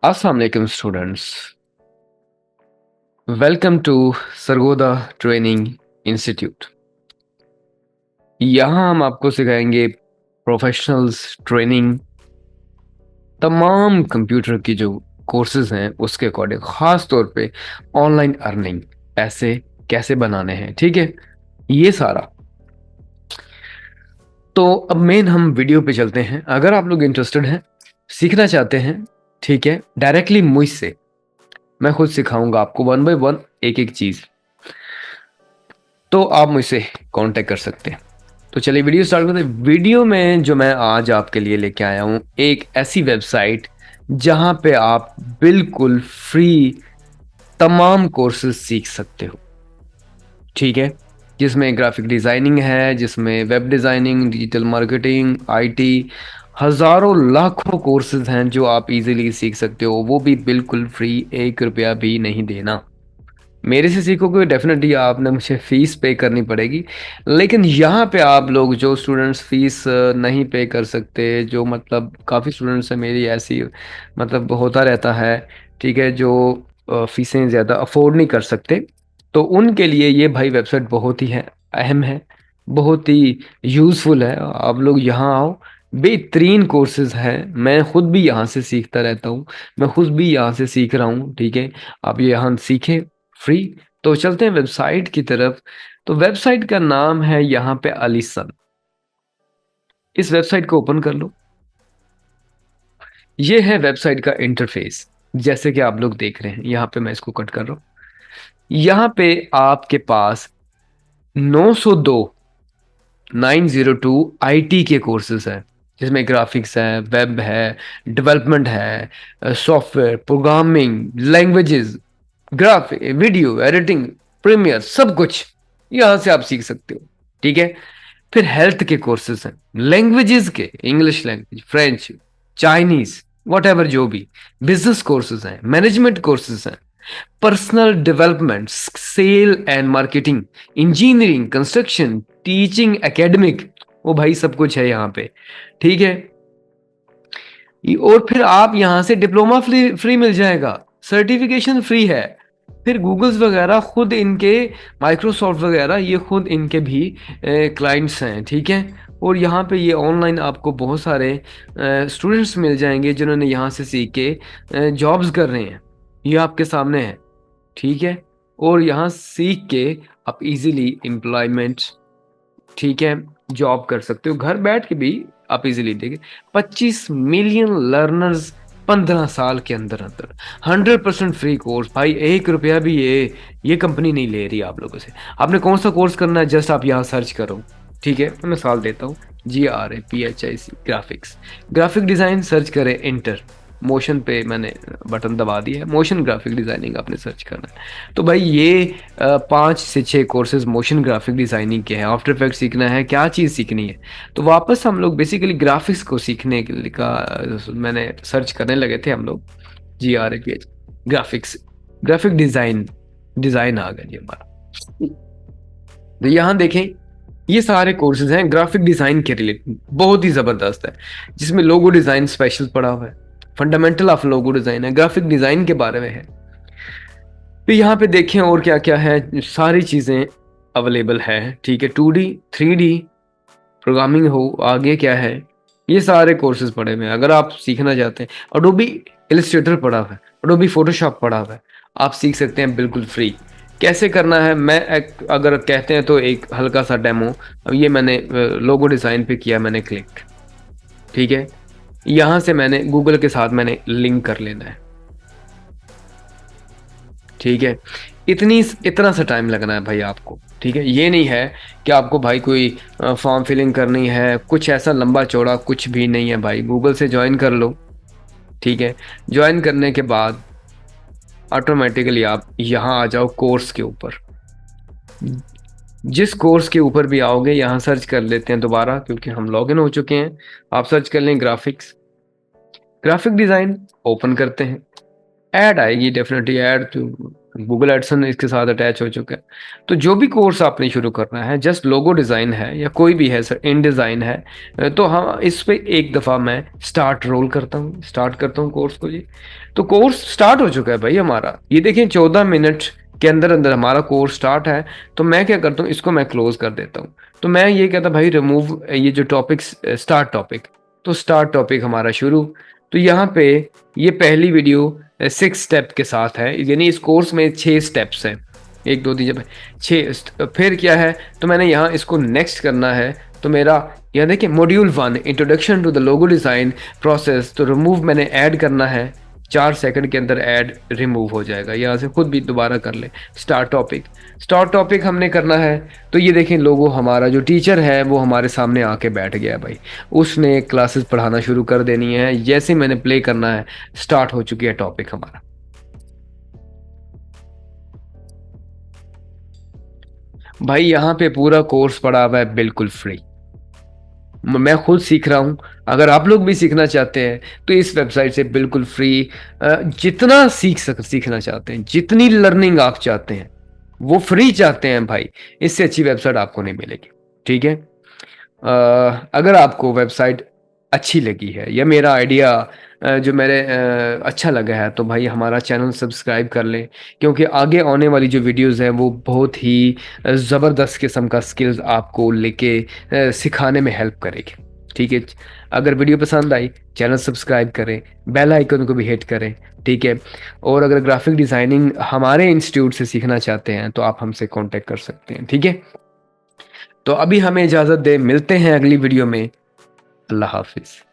Assalamu alaikum students. Welcome to Sargodha training institute. यहाँ हम आपको सिखाएंगे प्रोफेशनल्स ट्रेनिंग, तमाम कंप्यूटर की जो कोर्सेज हैं उसके अकॉर्डिंग, ख़ास तौर पे ऑनलाइन अर्निंग, पैसे कैसे बनाने हैं, ठीक है, ये सारा। तो अब मेन हम वीडियो पे चलते हैं। अगर आप लोग इंटरेस्टेड हैं, सीखना चाहते हैं, ठीक है, डायरेक्टली मुझसे, मैं खुद सिखाऊंगा आपको वन बाय वन एक एक चीज़, तो आप मुझसे कांटेक्ट कर सकते हैं। तो चलिए वीडियो स्टार्ट करते हैं। वीडियो में जो मैं आज आपके लिए लेके आया हूँ, एक ऐसी वेबसाइट जहाँ पे आप बिल्कुल फ्री तमाम कोर्सेज सीख सकते हो, ठीक है, जिसमें ग्राफिक डिज़ाइनिंग है, जिसमें web designing, digital marketing, IT, हज़ारों लाखों कोर्सेज हैं जो आप इजीली सीख सकते हो, वो भी बिल्कुल फ्री, 1 रुपया भी नहीं देना। मेरे से सीखोगे डेफिनेटली आपने मुझे फ़ीस पे करनी पड़ेगी, लेकिन यहाँ पे आप लोग जो स्टूडेंट्स फ़ीस नहीं पे कर सकते, जो मतलब काफ़ी स्टूडेंट्स हैं मेरी ऐसी, मतलब होता रहता है, ठीक है, जो फ़ीसें ज़्यादा अफोर्ड नहीं कर सकते, तो उनके लिए ये भाई वेबसाइट बहुत ही है, अहम है, बहुत ही यूज़फुल है। आप लोग यहाँ आओ, बेहतरीन कोर्सेज़ हैं, मैं खुद भी यहाँ से सीखता रहता हूँ, मैं खुद भी यहाँ से सीख रहा हूँ, ठीक है, आप यहाँ सीखें फ्री। तो चलते हैं वेबसाइट की तरफ। तो वेबसाइट का नाम है यहाँ पे अलीसन। इस वेबसाइट को ओपन कर लो। ये है वेबसाइट का इंटरफेस, जैसे कि आप लोग देख रहे हैं। यहाँ पे मैं इसको कट कर रहा हूँ। यहाँ पे आपके पास 902 902 आईटी के कोर्सेज हैं, जिसमें ग्राफिक्स है, वेब है, डेवलपमेंट है, software, programming, languages, graphic, video editing, premiere, सब कुछ यहाँ से आप सीख सकते हो, ठीक है। फिर हेल्थ के कोर्सेज हैं, लैंग्वेजेस के, English language, French, Chinese, whatever, जो भी बिजनेस कोर्सेज हैं, मैनेजमेंट कोर्सेज हैं, personal development, sale and marketing, engineering, construction, teaching, academic, वो भाई सब कुछ है यहाँ पे, ठीक है। और फिर आप यहाँ से डिप्लोमा फ्री फ्री मिल जाएगा, सर्टिफिकेशन फ्री है। फिर गूगल्स वगैरह खुद इनके, माइक्रोसॉफ्ट वगैरह, ये खुद इनके भी क्लाइंट्स हैं, ठीक है। और यहाँ पे ये ऑनलाइन आपको बहुत सारे स्टूडेंट्स मिल जाएंगे जिन्होंने यहाँ से सीख के जॉब्स कर रहे हैं, ये आपके सामने है, ठीक है। और यहाँ सीख के आप इजीली एम्प्लॉयमेंट, ठीक है, जॉब कर सकते हो घर बैठ के भी, आप इजीली देखिए 25 मिलियन लर्नर्स 15 साल के अंदर अंदर, 100% फ्री कोर्स भाई, 1 रुपया भी ये कंपनी नहीं ले रही आप लोगों से। आपने कौन सा कोर्स करना है, जस्ट आप यहाँ सर्च करो, ठीक है, मैं मिसाल देता हूँ, GRAPHIC graphics, graphic design search करें, इंटर, मोशन पे मैंने बटन दबा दिया है, मोशन ग्राफिक डिज़ाइनिंग आपने सर्च करना है। तो भाई ये 5 से 6 कोर्सेज मोशन ग्राफिक डिज़ाइनिंग के हैं। आफ्टर इफेक्ट सीखना है, क्या चीज़ सीखनी है, तो वापस हम लोग बेसिकली ग्राफिक्स को सीखने के लिए का मैंने सर्च करने लगे थे हम लोग, GRAPH graphics, graphic design, design आ गया जी हमारा। तो यहाँ देखें, ये सारे कोर्सेज हैं ग्राफिक डिज़ाइन के रिलेटेड, बहुत ही ज़बरदस्त है, जिसमें लोगो डिज़ाइन स्पेशल पड़ा हुआ है, फंडामेंटल ऑफ लोगो डिज़ाइन है, ग्राफिक डिज़ाइन के बारे में है। फिर यहाँ पे देखें और क्या क्या है, सारी चीज़ें अवेलेबल है, ठीक है, 2D 3D प्रोग्रामिंग हो, आगे क्या है, ये सारे कोर्सेज पड़े हुए हैं। अगर आप सीखना चाहते हैं, अडोबी इलस्ट्रेटर पड़ा हुआ है, अडोबी फोटोशॉप पड़ा हुआ है, आप सीख सकते हैं बिल्कुल फ्री। कैसे करना है, मैं अगर कहते हैं तो एक हल्का सा डेमो, अब ये मैंने लोगो डिज़ाइन पे किया, मैंने क्लिक, ठीक है, यहाँ से मैंने गूगल के साथ मैंने लिंक कर लेना है, ठीक है। इतना सा टाइम लगना है भाई आपको, ठीक है। ये नहीं है कि आपको भाई कोई फॉर्म फिलिंग करनी है, कुछ ऐसा लंबा चौड़ा कुछ भी नहीं है भाई, गूगल से ज्वाइन कर लो, ठीक है। ज्वाइन करने के बाद ऑटोमेटिकली आप यहाँ आ जाओ कोर्स के ऊपर। जिस कोर्स के ऊपर भी आओगे, यहाँ सर्च कर लेते हैं दोबारा, क्योंकि हम लॉगिन हो चुके हैं। आप सर्च कर लें ग्राफिक्स, ग्राफिक डिज़ाइन, ओपन करते हैं, ऐड आएगी definitely, ad to Google AdSense इसके साथ अटैच हो चुका है। तो जो भी कोर्स आपने शुरू करना है, जस्ट लोगो डिज़ाइन है या कोई भी है सर, इन डिज़ाइन है, तो हम इस पे एक दफ़ा मैं स्टार्ट करता हूँ कोर्स को जी। तो कोर्स स्टार्ट हो चुका है भाई हमारा, ये देखिए 14 मिनट के अंदर अंदर हमारा कोर्स स्टार्ट है। तो मैं क्या करता हूँ, इसको मैं क्लोज कर देता हूँ। तो मैं ये कहता भाई रिमूव ये जो टॉपिक, स्टार्ट टॉपिक, तो स्टार्ट टॉपिक हमारा शुरू। तो यहाँ पे ये पहली वीडियो 6 स्टेप के साथ है, यानी इस कोर्स में 6 स्टेप्स हैं, 1 2 3 6। फिर क्या है, तो मैंने यहाँ इसको नेक्स्ट करना है। तो मेरा यहाँ देखिए module 1 introduction to the logo design process, तो रिमूव मैंने ऐड करना है, 4 सेकंड के अंदर ऐड रिमूव हो जाएगा। यहाँ से खुद भी दोबारा कर ले। स्टार्ट टॉपिक हमने करना है। तो ये देखें लोगो, हमारा जो टीचर है वो हमारे सामने आके बैठ गया है भाई, उसने क्लासेस पढ़ाना शुरू कर देनी है। जैसे मैंने प्ले करना है, स्टार्ट हो चुकी है टॉपिक हमारा। भाई यहाँ पे पूरा कोर्स पड़ा हुआ है बिल्कुल फ्री, मैं खुद सीख रहा हूँ। अगर आप लोग भी सीखना चाहते हैं तो इस वेबसाइट से बिल्कुल फ्री, जितना सीखना चाहते हैं, जितनी लर्निंग आप चाहते हैं, वो फ्री चाहते हैं भाई, इससे अच्छी वेबसाइट आपको नहीं मिलेगी। ठीक है। अगर आपको वेबसाइट अच्छी लगी है या मेरा आइडिया जो मेरे अच्छा लगा है, तो भाई हमारा चैनल सब्सक्राइब कर लें, क्योंकि आगे आने वाली जो वीडियोस हैं वो बहुत ही ज़बरदस्त किस्म का स्किल्स आपको लेके सिखाने में हेल्प करेगी। ठीक है। अगर वीडियो पसंद आई, चैनल सब्सक्राइब करें, बेल आइकन को भी हिट करें। ठीक है। और अगर ग्राफिक डिज़ाइनिंग हमारे इंस्टीट्यूट से सीखना चाहते हैं तो आप हमसे कांटेक्ट कर सकते हैं। ठीक है। तो अभी हमें इजाज़त दें, मिलते हैं अगली वीडियो में। अल्लाह हाफिज़।